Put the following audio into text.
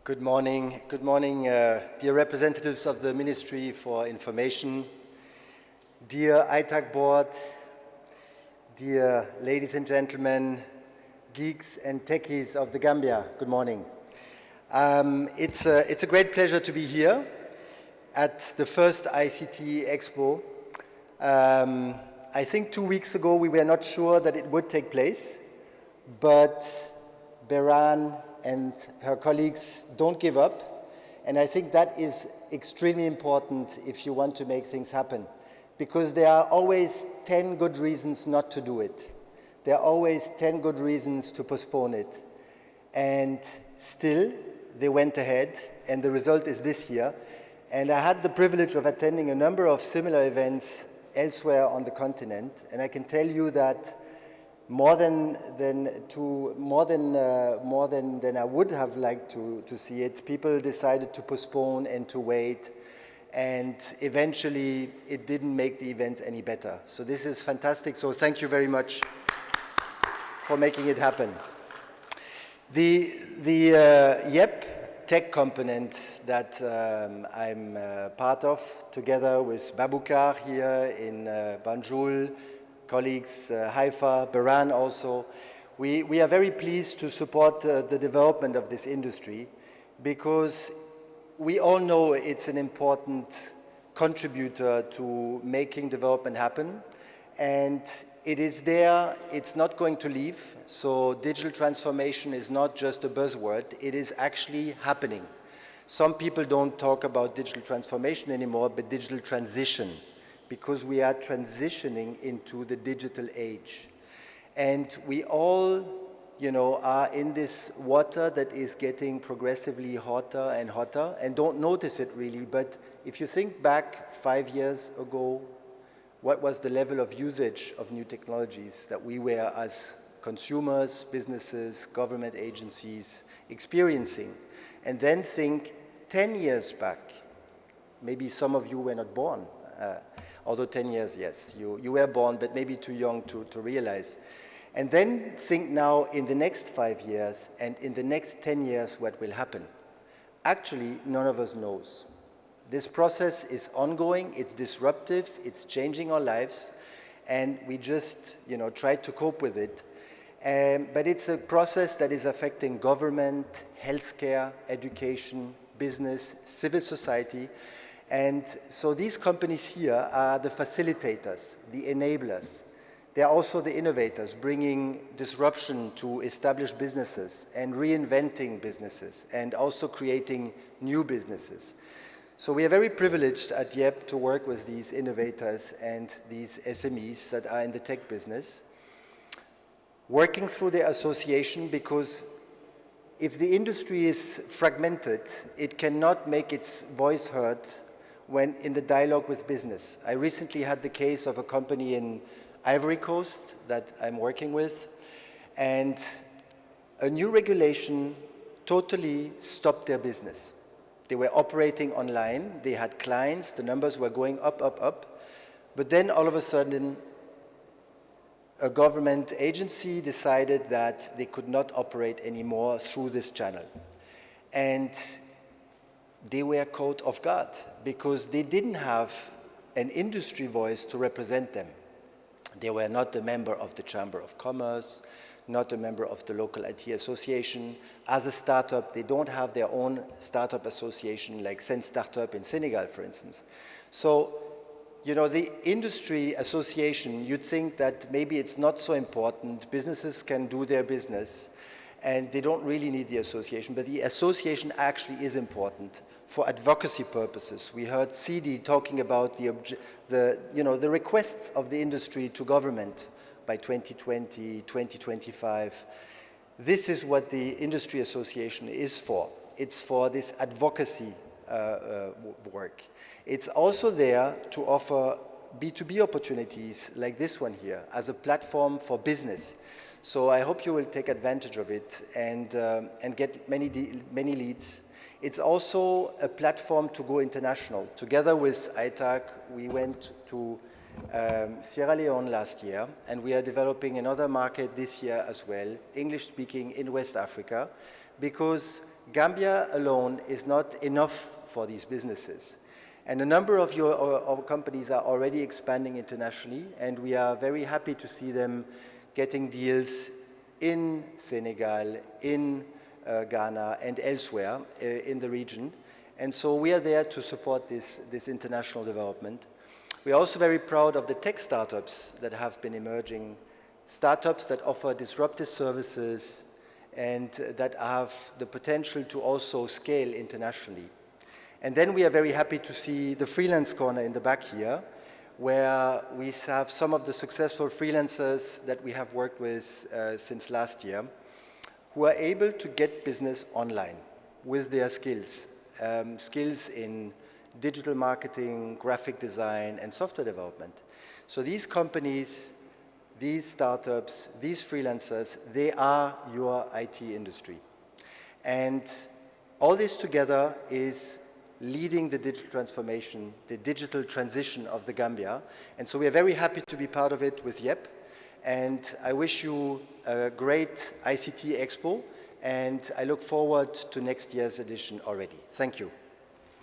Good morning, dear representatives of the Ministry for Information, dear Itag board, dear ladies and gentlemen, geeks and techies of the Gambia. Good morning. It's a great pleasure to be here at the first ICT Expo. I think 2 weeks ago we were not sure that it would take place, but Beran and her colleagues don't give up, and I think that is extremely important if you want to make things happen, because there are always 10 good reasons not to do it. There are always 10 good reasons to postpone it, and still they went ahead, and the result is this year. And I had the privilege of attending a number of similar events elsewhere on the continent, and I can tell you that more than I would have liked to see it, people decided to postpone and to wait, and eventually it didn't make the events any better. So this is fantastic, so thank you very much for making it happen. The YEP tech component that I'm part of, together with Babukar here in Banjul, colleagues Haifa, Beran also, we are very pleased to support the development of this industry, because we all know it's an important contributor to making development happen, and it is there, it's not going to leave. So digital transformation is not just a buzzword, it is actually happening. Some people don't talk about digital transformation anymore, but digital transition, because we are transitioning into the digital age. And we all, are in this water that is getting progressively hotter and hotter, and don't notice it really, but if you think back 5 years ago, what was the level of usage of new technologies that we were as consumers, businesses, government agencies experiencing? And then think 10 years back, maybe some of you were not born, although 10 years, yes, you were born, but maybe too young to realize. And then think now in the next 5 years and in the next 10 years what will happen. Actually, none of us knows. This process is ongoing, it's disruptive, it's changing our lives, and we just, try to cope with it. But it's a process that is affecting government, healthcare, education, business, civil society. And so these companies here are the facilitators, the enablers. They are also the innovators, bringing disruption to established businesses and reinventing businesses and also creating new businesses. So we are very privileged at YEP to work with these innovators and these SMEs that are in the tech business, working through their association, because if the industry is fragmented, it cannot make its voice heard when in the dialogue with business. I recently had the case of a company in Ivory Coast that I'm working with, and a new regulation totally stopped their business. They were operating online, they had clients, the numbers were going up, but then all of a sudden a government agency decided that they could not operate anymore through this channel. And they were caught off guard because they didn't have an industry voice to represent them. They were not a member of the Chamber of Commerce, not a member of the local IT association. As a startup, they don't have their own startup association like Sen Startup in Senegal, for instance. So, the industry association, you'd think that maybe it's not so important, businesses can do their business, and they don't really need the association, but the association actually is important for advocacy purposes. We heard CD talking about the requests of the industry to government by 2020, 2025. This is what the industry association is for. It's for this advocacy work. It's also there to offer B2B opportunities like this one here as a platform for business. So I hope you will take advantage of it and get many leads. It's also a platform to go international. Together with Itag, we went to Sierra Leone last year, and we are developing another market this year as well, English-speaking in West Africa, because Gambia alone is not enough for these businesses. And a number of our companies are already expanding internationally, and we are very happy to see them getting deals in Senegal, in Ghana, and elsewhere in the region. And so we are there to support this international development. We are also very proud of the tech startups that have been emerging, startups that offer disruptive services and that have the potential to also scale internationally. And then we are very happy to see the freelance corner in the back here, where we have some of the successful freelancers that we have worked with since last year, who are able to get business online with their skills, skills in digital marketing, graphic design, and software development. So these companies, these startups, these freelancers, they are your IT industry. And all this together is leading the digital transformation, the digital transition of the Gambia. And so we are very happy to be part of it with YEP. And I wish you a great ICT Expo, and I look forward to next year's edition already. Thank you.